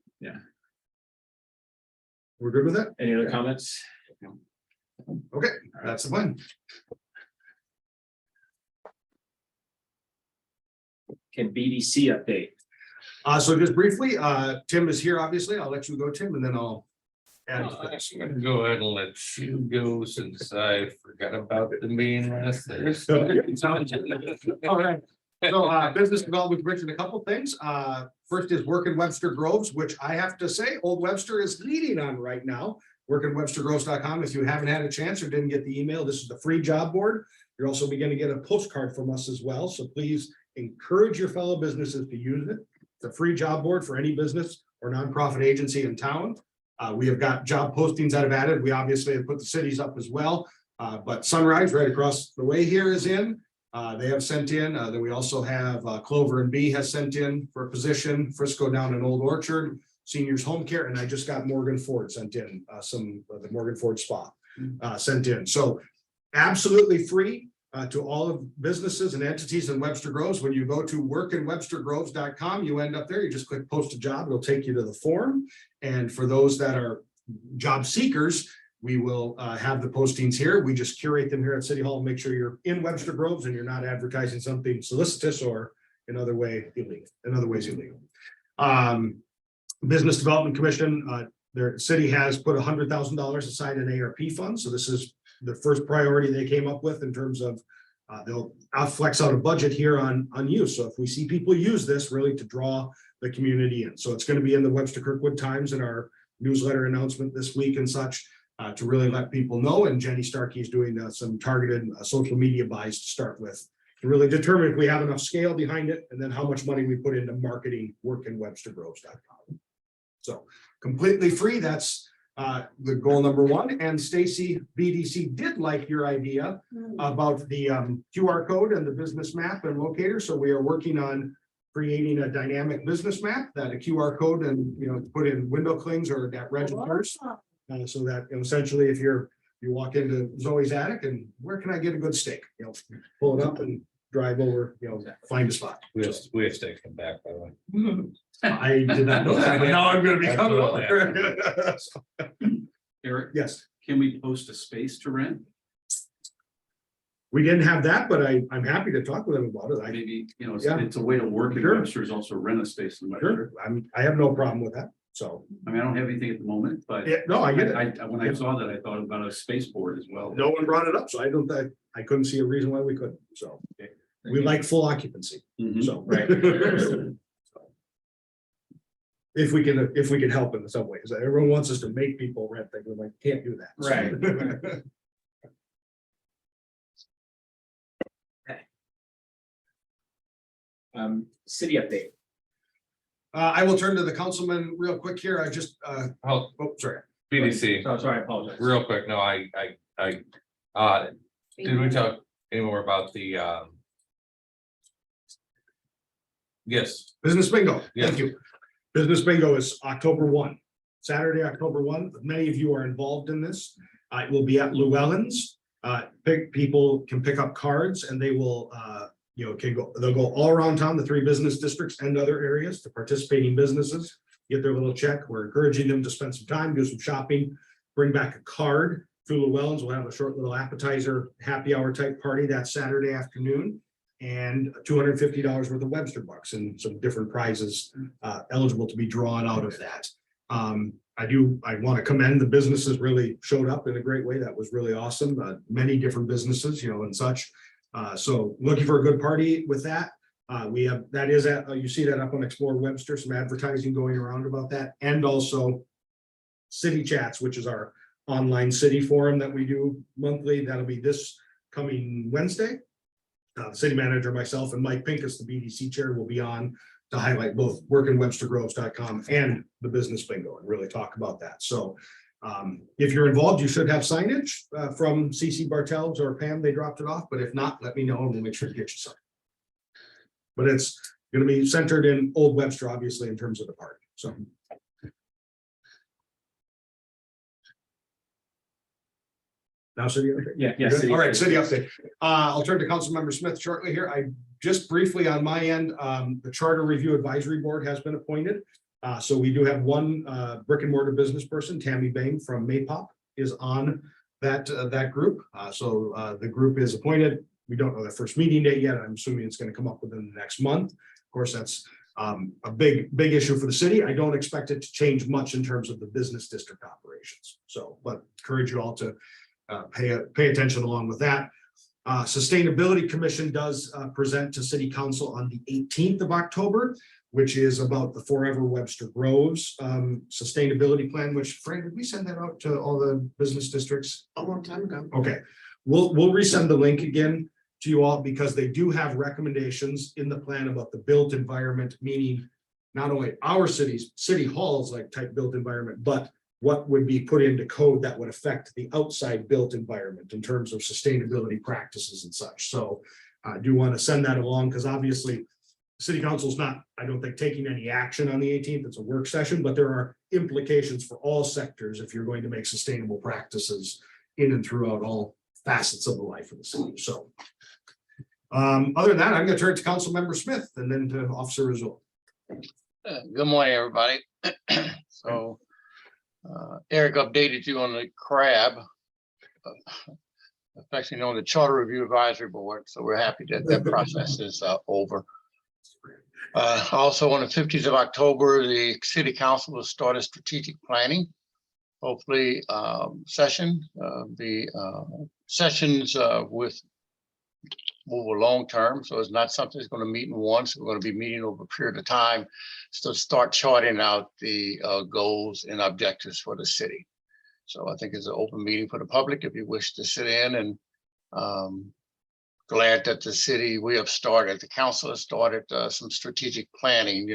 We're good with that? Any other comments? Okay, that's the plan. Can BDC update? So just briefly, Tim is here, obviously. I'll let you go, Tim, and then I'll. add to I'm this. gonna go ahead and let you go since I forgot about the meeting last Thursday. All right. So business development commission, a couple things. First is work in Webster Groves, which I have to say, Old Webster is leading on right now. Workinwebstergroves.com. If you haven't had a chance or didn't get the email, this is the free job board. You're also beginning to get a postcard from us as well. So please encourage your fellow businesses to use it. It's a free job board for any business or nonprofit agency in town. We have got job postings that have added. We obviously have put the cities up as well. But Sunrise right across the way here is in. They have sent in, then we also have Clover and B has sent in for a position, Frisco down in Old Orchard, Seniors Home Care, and I just got Morgan Ford sent in, the Morgan Ford spot sent in. So absolutely free to all of businesses and entities in Webster Groves. When you go to workinwebstergroves.com, you end up there, you just click post a job, it'll take you to the form. And for those that are job seekers, we will have the postings here. We just curate them here at City Hall, make sure you're in Webster Groves and you're not advertising something solicitous or in other ways illegal. Business Development Commission, their city has put $100,000 aside in ARP funds. So this is the first priority they came up with in terms of they'll flex out a budget here on use. So if we see people use this really to draw the community in. So it's going to be in the Webster Kirkwood Times in our newsletter announcement this week and such. To really let people know, and Jenny Starkey is doing some targeted social media buys to start with to really determine if we have enough scale behind it, and then how much money we put into marketing workinwebstergroves.com. So completely free. That's the goal number one. And Stacy BDC did like your idea about the QR code and the business map and locator. So we are working on creating a dynamic business map that a QR code and put in window clings or that registers. So that essentially, if you're You walk into Zoe's attic and where can I get a good steak? You know, pull it up and drive over, you know, find a spot. We have steaks come back, by the way. I did not know that, but now I'm gonna be coming Absolutely. over. Eric, Yes, can we post a space to rent? we didn't have that, but I'm happy to talk with them about it. Maybe, you know, Yeah. it's a way to work in Sure. Webster is also rent a space in Webster. I have no problem with that, so. I mean, I don't have anything at the moment, but Yeah, no, I get it. when I saw that, I thought about a space board as well. No one brought it up, so I couldn't see a reason why we couldn't, so. We like full occupancy, Mhm. so. Right. If we can help in some ways, everyone wants us to make people rent things, we're like, can't do that. so. Right. City update. I will turn to the councilman real quick here, I just, Oh, oh, sorry. BDC, Oh, sorry, I apologize. real quick, no, did we talk anymore about the, yes, Business bingo, Yes. thank you. Business bingo is October 1, Saturday, October 1. Many of you are involved in this. It will be at Llewellyn's. People can pick up cards and they will, they'll go all around town, the 3 business districts and other areas to participating businesses. Get their little check. We're encouraging them to spend some time, do some shopping, bring back a card. Through Llewellyn's, we'll have a short little appetizer, happy hour type party that Saturday afternoon. And $250 worth of Webster bucks and some different prizes eligible to be drawn out of that. I want to commend the businesses really showed up in a great way. That was really awesome. Many different businesses, and such. So looking for a good party with that. We have, that is at, you see that up on Explore Webster, some advertising going around about that. And also City Chats, which is our online city forum that we do monthly. That'll be this coming Wednesday. The city manager, myself, and Mike Pincus, the BDC chair, will be on to highlight both workinwebstergroves.com and the business bingo and really talk about that. So if you're involved, you should have signage from CC Bartels or Pam. They dropped it off, but if not, let me know and we'll make sure to get you some. But it's going to be centered in Old Webster, obviously, in terms of the park. So. Now, city update. Yeah, yeah. Good? city All right, update. city update. I'll turn to Councilmember Smith shortly here. I just briefly on my end, the Charter Review Advisory Board has been appointed. So we do have one brick and mortar business person, Tammy Bain from Maypop, is on that group. So the group is appointed. We don't know the first meeting date yet. I'm assuming it's going to come up within the next month. Of course, that's a big issue for the city. I don't expect it to change much in terms of the business district operations. So, but encourage you all to pay attention along with that. Sustainability Commission does present to City Council on the 18th of October, which is about the Forever Webster Groves sustainability plan, which, Frank, did we send that out to all the business districts? A long time ago. Okay, we'll resend the link again to you all because they do have recommendations in the plan about the built environment, meaning not only our city halls like type built environment, but what would be put into code that would affect the outside built environment in terms of sustainability practices and such. So I do want to send that along because obviously City Council's not, I don't think, taking any action on the 18th. It's a work session, but there are implications for all sectors if you're going to make sustainable practices in and throughout all facets of the life of the city. So other than that, I'm going to turn to Councilmember Smith and then to Officer Rizzo. Good morning, everybody. So Eric updated you on the crab, especially on the Charter Review Advisory Board. So we're happy that that process is over. Also on the 15th of October, the City Council will start a strategic planning, hopefully session. The sessions with move long term, so it's not something that's going to meet in once. We're going to be meeting over a period of time to start charting out the goals and objectives for the city. So I think it's an open meeting for the public if you wish to sit in, and glad that the council has started some strategic planning,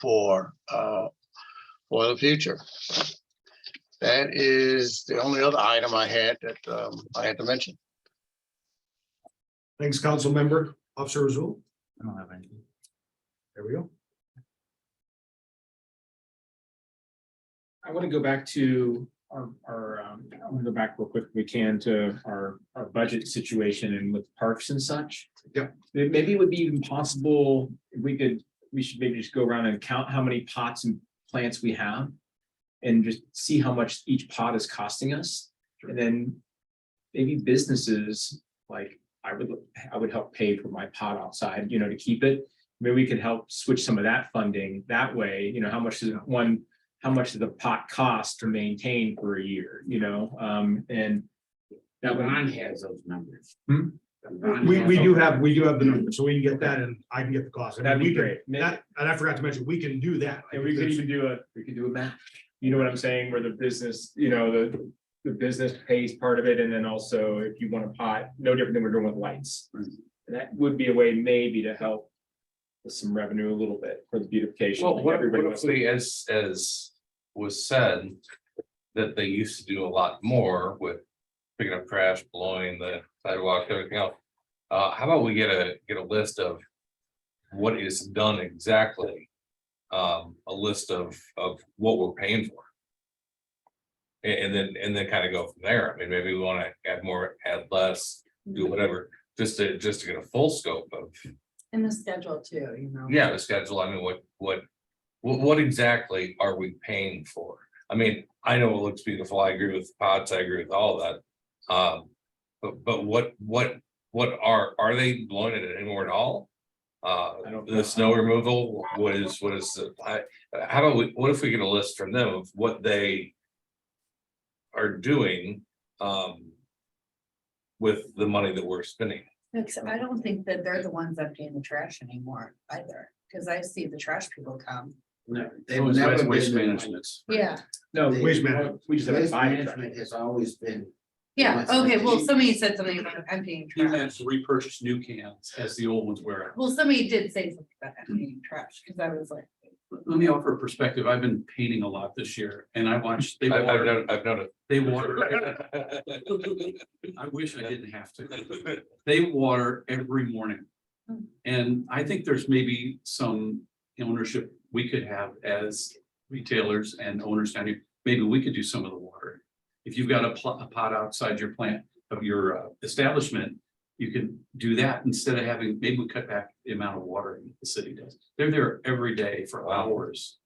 for the future. That is the only other item I had that I had to mention. Thanks, Councilmember. Officer Rizzo. I don't have anything. There we go. I want to go back to I'm gonna go back real quick if we can to our budget situation and with parks and such. Yeah. Maybe it would be even possible, if we should maybe just go around and count how many pots and plants we have. And just see how much each pot is costing us, and then maybe businesses, like I would help pay for my pot outside, to keep it. Maybe we could help switch some of that funding that way, how much does the pot cost to maintain for a year, and that would. Ron has those numbers. Hmm? Ron We has do those- have the numbers, so we can get that and I can get the cost. I mean, That'd be we can- great. And I forgot to mention, we can do that. And we could even do a match, you know what I'm saying, where the business, the business pays part of it, and then also if you want a pot, no different than we're doing with lights. Right. That would be a way maybe to help with some revenue a little bit for the beautification. Well, what Everybody if wants to- we, as was said, that they used to do a lot more with picking up trash, blowing the sidewalk, everything else. How about we get a list of what is done exactly? A list of what we're paying for. And then kind of go from there. I mean, maybe we want to add more, add less, do whatever, just to get a full scope of, In the schedule too, yeah, the schedule. I mean, what exactly are we paying for? I mean, I know it looks beautiful. I agree with pots. I agree with all that. But what are they blowing it anymore at all? don't know. The snow removal, what is how about what if we get a list from them of what they are doing with the money that we're spending? Except I don't think that they're the ones emptying the trash anymore either, because I see the trash people come. No, It they've was never waste been. management. Yeah, No, the- Waste management. we just have to Waste buy it. management has always been. yeah, okay, well, somebody said something about emptying You trash. have to repurchase new cans as the old ones wear out. Well, somebody did say something about emptying trash, because I was like, Let me offer a perspective. I've been painting a lot this year and I watched, I've noticed. they water. I wish I didn't have to. They water every morning. And I think there's maybe some ownership we could have as retailers and owners down here. Maybe we could do some of the watering. If you've got a pot outside your plant of your establishment, you can do that instead of having, maybe we cut back the amount of watering the city does. They're there every day for hours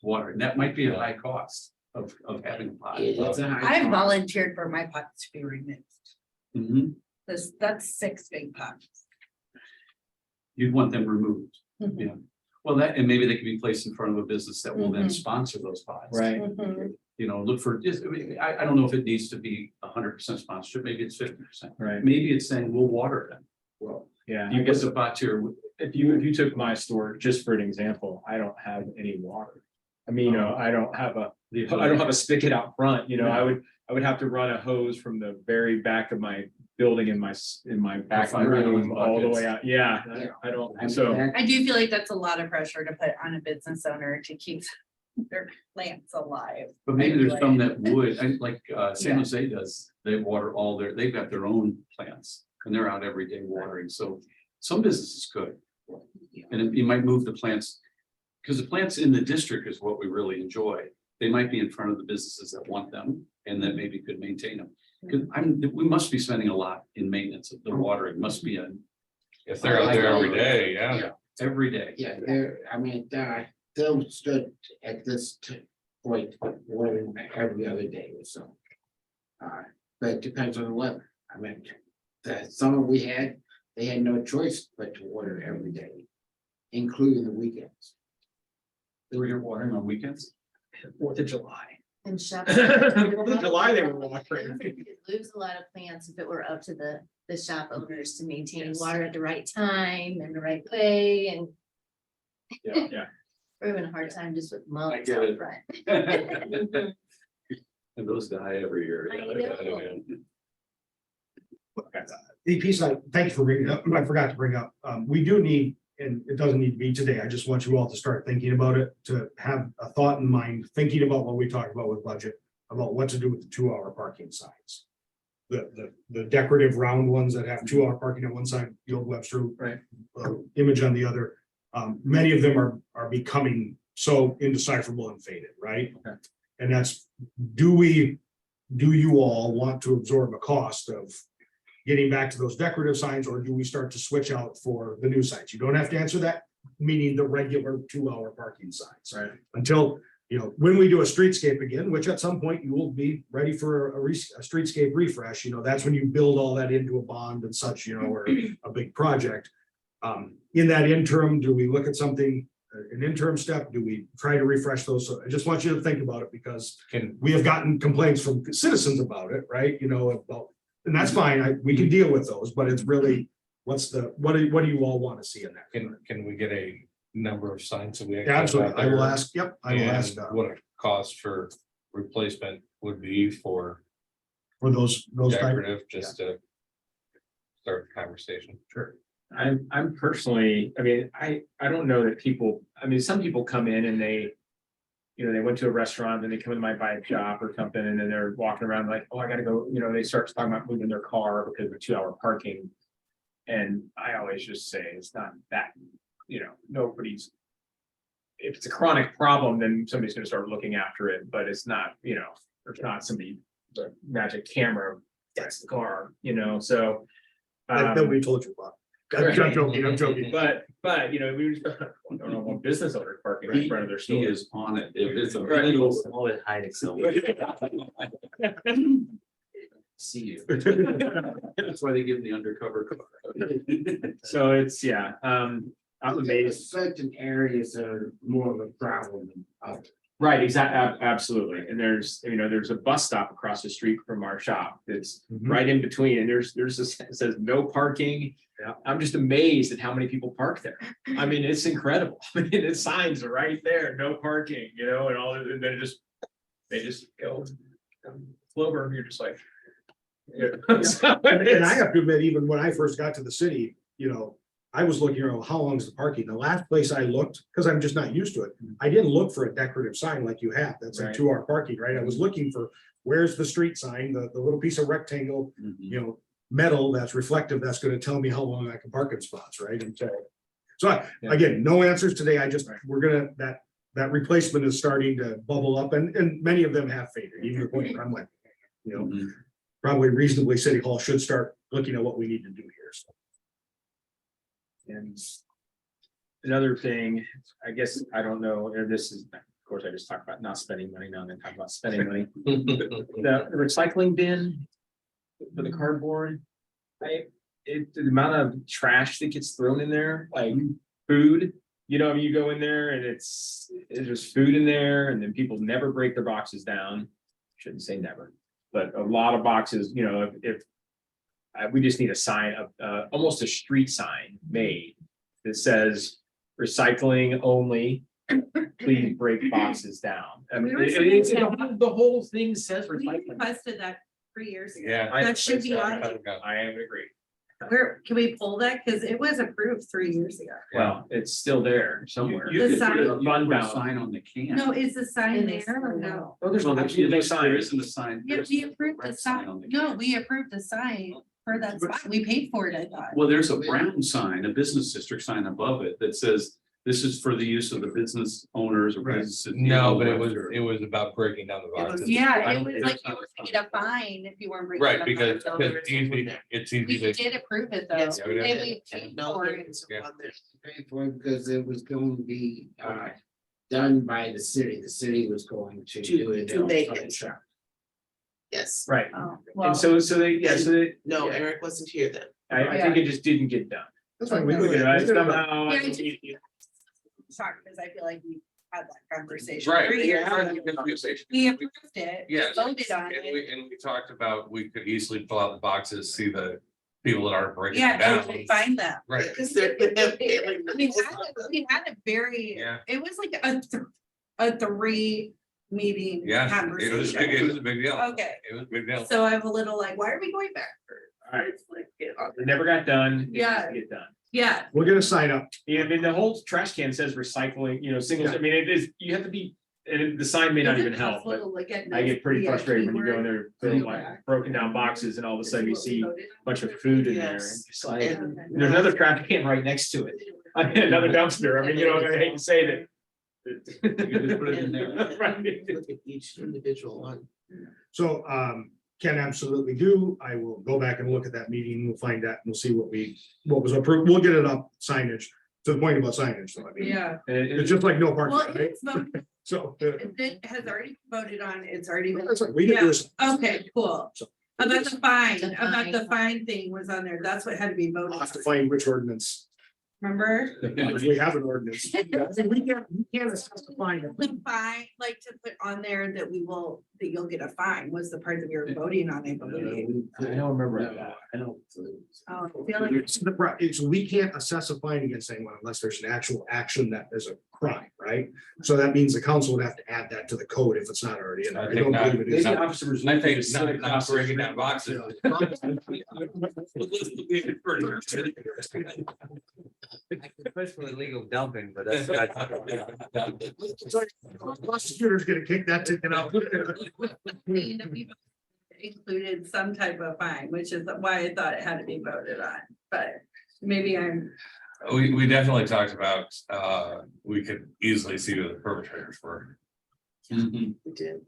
watering. That might be a high cost of having a pot. It's a high I cost. volunteered for my pots to be removed. Mhm. That's 6 big pots. You'd want them removed. Mhm. Yeah. Well, that, and maybe they can be placed in front of a business that will then Mhm. sponsor those pots. Right. Mhm. You know, look for, just, I don't know if it needs to be 100% sponsorship, maybe it's 50%. Right, Maybe it's saying we'll water them. Well, yeah. You get the pots here. If you took my store, just for an example, I don't have any water. I mean, I don't have a spigot out front, I would have to run a hose from the very back of my building in my back Fire room all the buckets. way out. Yeah, Yeah. I don't, I mean, so. that- I do feel like that's a lot of pressure to put on a business owner to keep their plants alive. But maybe there's Right. some that would, like San Yeah. Jose does, they water all they've got their own plants and they're out every day watering, so some businesses could. And you might move the plants, because the plants in the district is what we really enjoy. They might be in front of the businesses that want them and that maybe could maintain them. Because we must be spending a lot in maintenance of the watering, must be If they're out there every day, yeah. every day. Yeah, Phil stood at this point, watering every other day or so. But it depends on the weather. I mean, the summer we had, they had no choice but to water every day, including the weekends. They were here watering on weekends. 4th of July. And shop. July they were watering. We could lose a lot of plants if it were up to the shop owners to maintain water at the right time and the right way, and Yeah. we're having a hard time just with mulch get out it. front. And those die every year. I know. The piece thank you for bringing it up, I forgot to bring up, we do need, and it doesn't need to be today, I just want you all to start thinking about it, to have a thought in mind, thinking about what we talked about with budget, about what to do with the 2-hour parking signs. The decorative round ones that have 2-hour parking on one side, the old Webster. Right. Image on the other, many of them are becoming so indecipherable and faded, right? Okay. And that's, do you all want to absorb a cost of getting back to those decorative signs, or do we start to switch out for the new signs? You don't have to answer that, meaning the regular 2-hour parking signs. Right. Until, when we do a streetscape again, which at some point you will be ready for a streetscape refresh, that's when you build all that into a bond and such, or a big project. In that interim, do we look at something, an interim step? Do we try to refresh those? So I just want you to think about it, because Can, we have gotten complaints from citizens about it, right? And that's fine. We can deal with those, but it's really, what do you all want to see in that? can we get a number of signs that we? Yeah, absolutely. I will there? ask, yep, I will ask And what a cost for replacement would be for for those type. decorative, just to start the conversation. Sure. I'm personally, I mean, I don't know that people, I mean, some people come in and they they went to a restaurant and they come in my bike shop or something, and then they're walking around like, oh, I gotta go, they start talking about moving their car because of 2-hour parking. And I always just say, it's not that, nobody's. If it's a chronic problem, then somebody's gonna start looking after it, but it's not, there's not somebody, the magic camera, that's the car, so. That we told you about. I'm joking. But, we just, I don't know, one business owner parking in front of their He store. is on it. If it's a Right. little, Always hiding somewhere. see you. That's why they give the undercover car. So it's, yeah, I'm amazed. Certain areas are more of a problem than others. Right, exactly, absolutely. And there's a bus stop across the street from our shop that's right in between, and there's this, it says no parking. Yeah. I'm just amazed at how many people park there. I mean, it's incredible. I mean, the signs are right there, no parking, and all, and then they just go over, and you're just like. And I have to admit, even when I first got to the city, I was looking around, how long is the parking? The last place I looked, because I'm just not used to it, I didn't look for a decorative sign like you have. That's like Right. 2-hour parking, right? I was looking for, where's the street sign, the little piece of rectangle, metal that's reflective, that's gonna tell me how long I can park in spots, right? And so Yeah. again, no answers today. We're gonna, that replacement is starting to bubble up, and many of them have faded, even the point where I'm like, probably reasonably City Hall should start looking at what we need to do here. So. And another thing, I guess, I don't know, or this is, of course, I just talked about not spending money, now I'm gonna talk about spending money. The recycling bin for the cardboard, the amount of trash that gets thrown in there, like food, you go in there and it's just food in there, and then people never break their boxes down. Shouldn't say never, but a lot of boxes, if we just need a sign of, almost a street sign made that says recycling only, please break boxes down. I mean, the whole thing says We recycling. requested that 3 years ago. Yeah. That should be on. I am agree. Where, can we pull that? Cause it was approved 3 years ago. Well, it's still there somewhere. You The could put sign- a fund Fund balance balance. sign on the can. No, is the sign In this there or one. no? Oh, there's no, Actually, there's no there sign. isn't a sign. Yeah, There's we a approved the red sign on sign. the No, can. we approved the sign for that spot. We paid for it, I thought. Well, there's a brown sign, a business district sign above it that says, this is for the use of the business owners or Right. businesses. No, but Webster. it was about breaking down the boxes. Yeah, I it don't was think like it's you not were a gonna get a fine if you weren't. bringing Right, it up because on the it's easy We to, did approve it though. Yes, we did. And we paid No, for it. it's on there. Paid for it because it was going to be done by the city. The city was going to do it. to make on it. the shop. Yes. Right, Oh, and well, so they, no, yeah. Eric wasn't here then. I think it just didn't get done. That's fine. We You know, somehow. Yeah, Sorry, because I feel like we had that conversation. right. 3 years ago. Conversation. We approved it. Yes. Voted on And it. we talked about, we could easily pull out the boxes, see the people that aren't breaking Yeah, it and down. we find them. Right. Because they're. We had a very, Yeah. it was like a 3 meeting Yeah, it was, conversation. it was a big deal. Okay, It was a big deal. so I'm a little like, why are we going back? Alright. It's like, get on. It never got done. It Yeah. didn't get done. Yeah, We're gonna sign up. Yeah, I mean, the whole trash can says recycling, singles, I mean, it is, you have to be, and the sign may not even help, but I get pretty frustrated when you go in there, filling like broken down boxes, and all of a sudden you see a bunch of food in there, and just like, and there's another trash can right next to it. I mean, another dumpster, I mean, I hate to say that, You can just put it in there. Right. Look at each individual one. So can absolutely do. I will go back and look at that meeting. We'll find that and we'll see what was approved. We'll get it up signage to the point about signage. So I mean, Yeah, it's just like no parking, well, right? it's So. it has already voted on, it's already been. That's right. We can do this. Okay, cool. So- About the fine thing was on there. That's what had to be voted I'll on, have to find which ordinance. remember? If we have an ordinance. We can't assess the fine. The fine, like to put on there that you'll get a fine was the part that we were voting on, I believe. I don't remember that. I don't. Oh, I feel like It's we can't assess a fine against anyone unless there's an actual action that is a crime, right? So that means the council would have to add that to the code if it's not already in there. I don't believe it is. Maybe officers. I think it's not breaking down boxes. Especially illegal dumping, but that's. Prosecutor's gonna kick that ticket out. we included some type of fine, which is why I thought it had to be voted on, but maybe I'm. We definitely talked about, we could easily see who the perpetrators were. Mhm. We did.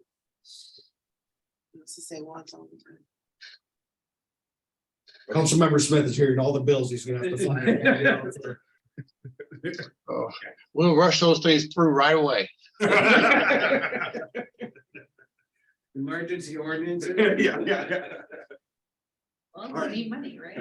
It's the same ones all the time. Councilmember Smith is hearing all the bills he's gonna have to file. Oh, we'll rush those things through right away. Emergency ordinance. Yeah. Well, they need money, right?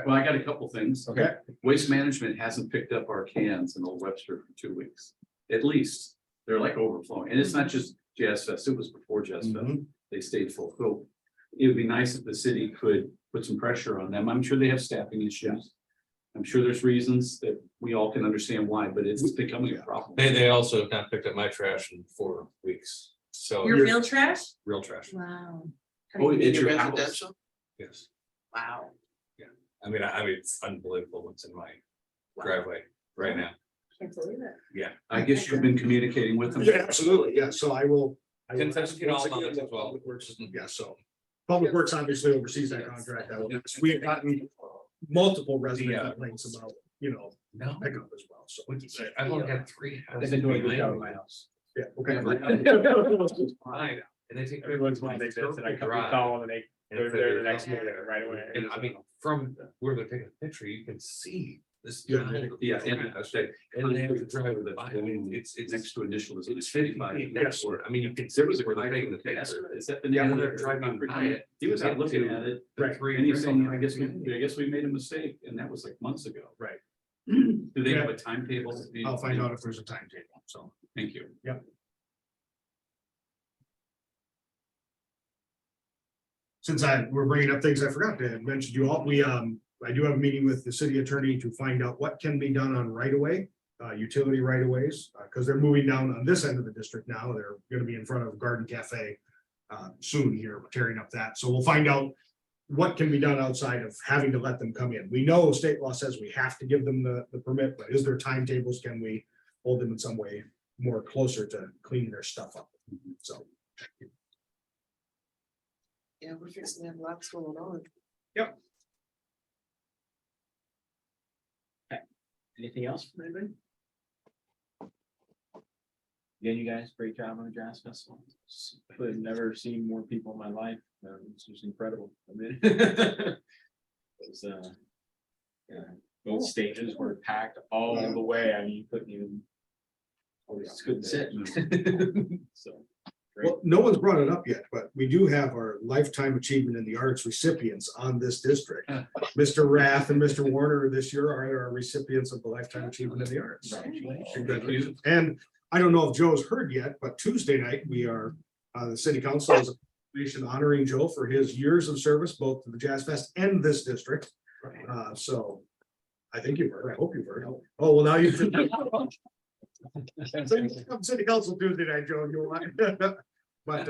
Well, I got a couple things. Okay. Waste Management hasn't picked up our cans in Old Webster for 2 weeks, at least. They're like overflowing, and it's not just Jazz Fest, it was before Jazz Fest. Mhm. They stayed full. So it would be nice if the city could put some pressure on them. I'm sure they have staffing issues. I'm sure there's reasons that we all can understand why, but it's becoming a problem. They also have not picked up my trash in 4 weeks, so Your real trash? real trash, Wow. Oh, it's your house. Residential? yes. Wow. I mean, it's unbelievable what's in my driveway right now. Can't believe it. I guess you've been communicating with them. Yeah, absolutely. Yeah, so I will. Consensus, you know, once all again, knowledge as well. Public Works, yeah, so Public Works obviously oversees that contract. We have gotten multiple resident complaints about, No, pickup as well, so. I've only got 3 They've houses. been doing a good behind job me. in my house. Yeah, okay. Fine, and they take. Everyone's one they did, and I come and call them and they're there the next minute right away. And I mean, from where they're taking a picture, you can see this. Yeah. Yeah, and they have to drive with it. I mean, it's Next to initial is it's 55. Yes. Next word. I mean, you can see There was a where guy they're taking the taking the picture. Is that the Yeah, name of they're it? driving by it. He was out looking at it. Right. And he's saying, I guess we made a mistake, and that was like months ago. Right. Do they have a timetable? I'll find out if there's a timetable, so. Thank you. Since we're bringing up things I forgot to mention to you all, I do have a meeting with the city attorney to find out what can be done on right of way, utility right of ways, because they're moving down on this end of the district now. They're gonna be in front of Garden Cafe soon here, tearing up that. So we'll find out what can be done outside of having to let them come in. We know state law says we have to give them the permit, but is there timetables? Can we hold them in some way more closer to cleaning their stuff up? So. Yeah, we're fixing to have lots going on. Anything else from anybody? Again, you guys, great job on the Jazz Festival. I've never seen more people in my life. It's just incredible. I mean. It was, yeah, both stages were packed all the way. I mean, you couldn't even. Oh, it's good to sit. So. Great. Well, no one's brought it up yet, but we do have our Lifetime Achievement in the Arts recipients on this district. Mr. Rath and Mr. Warner this year are our recipients of the Lifetime Achievement in the Arts. Congratulations. And I don't know if Joe's heard yet, but Tuesday night, we are, the city council is honoring Joe for his years of service, both to the Jazz Fest and this district. So I think you've heard, I hope you've heard. Oh, well, now you've. City council Tuesday night, Joe, you want. But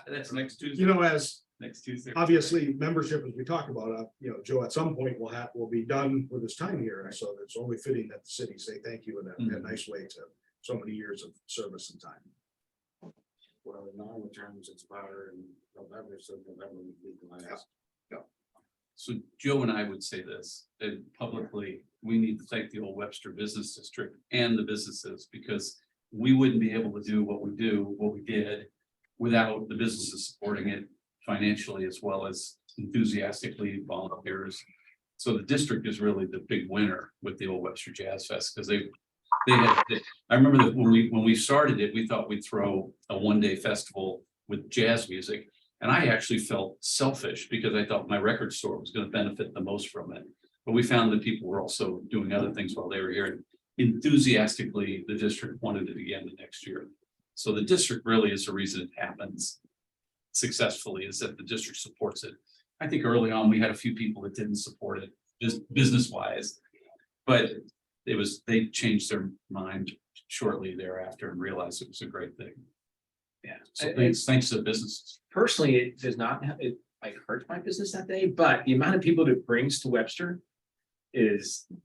That's next Tuesday. as Next Tuesday. obviously membership, as we talked about, Joe, at some point will be done with his time here. So it's only fitting that the city say thank you in a nice way to so many years of service and time. Well, the normal terms expire in November, so November would be the last. So Joe and I would say this, that publicly, we need to thank the old Webster Business District and the businesses, because we wouldn't be able to do what we do, what we did, without the businesses supporting it financially as well as enthusiastically volunteers. So the district is really the big winner with the old Webster Jazz Fest, because I remember that when we started it, we thought we'd throw a one-day festival with jazz music. And I actually felt selfish because I thought my record store was going to benefit the most from it. But we found that people were also doing other things while they were here. And enthusiastically, the district wanted it again the next year. So the district really is the reason it happens successfully, is that the district supports it. I think early on, we had a few people that didn't support it, just business-wise. But they changed their mind shortly thereafter and realized it was a great thing. Yeah. So thanks to the businesses. Personally, it does not, it like hurts my business that day, but the amount of people that it brings to Webster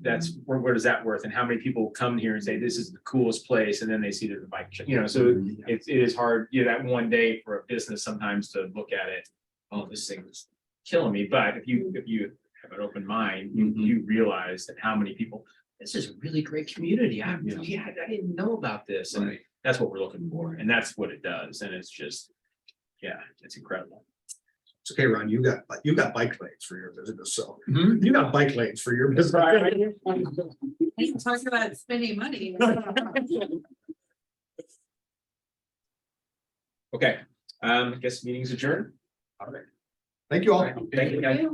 that's where is that worth, and how many people come here and say this is the coolest place, and then they see the bike, so it is hard, that one day for a business sometimes to look at it, oh, this thing is killing me, but if you have an open mind, you realize that how many people, this is a really great community, I didn't know about this, and Right. that's what we're looking for, and that's what it does, and it's just, it's incredible. It's okay, Ron, you got bike lanes for your business, so you got bike lanes for your business. He's talking about spending money. Okay, I guess meeting's adjourned. All right. Thank you all. Thank you, guys.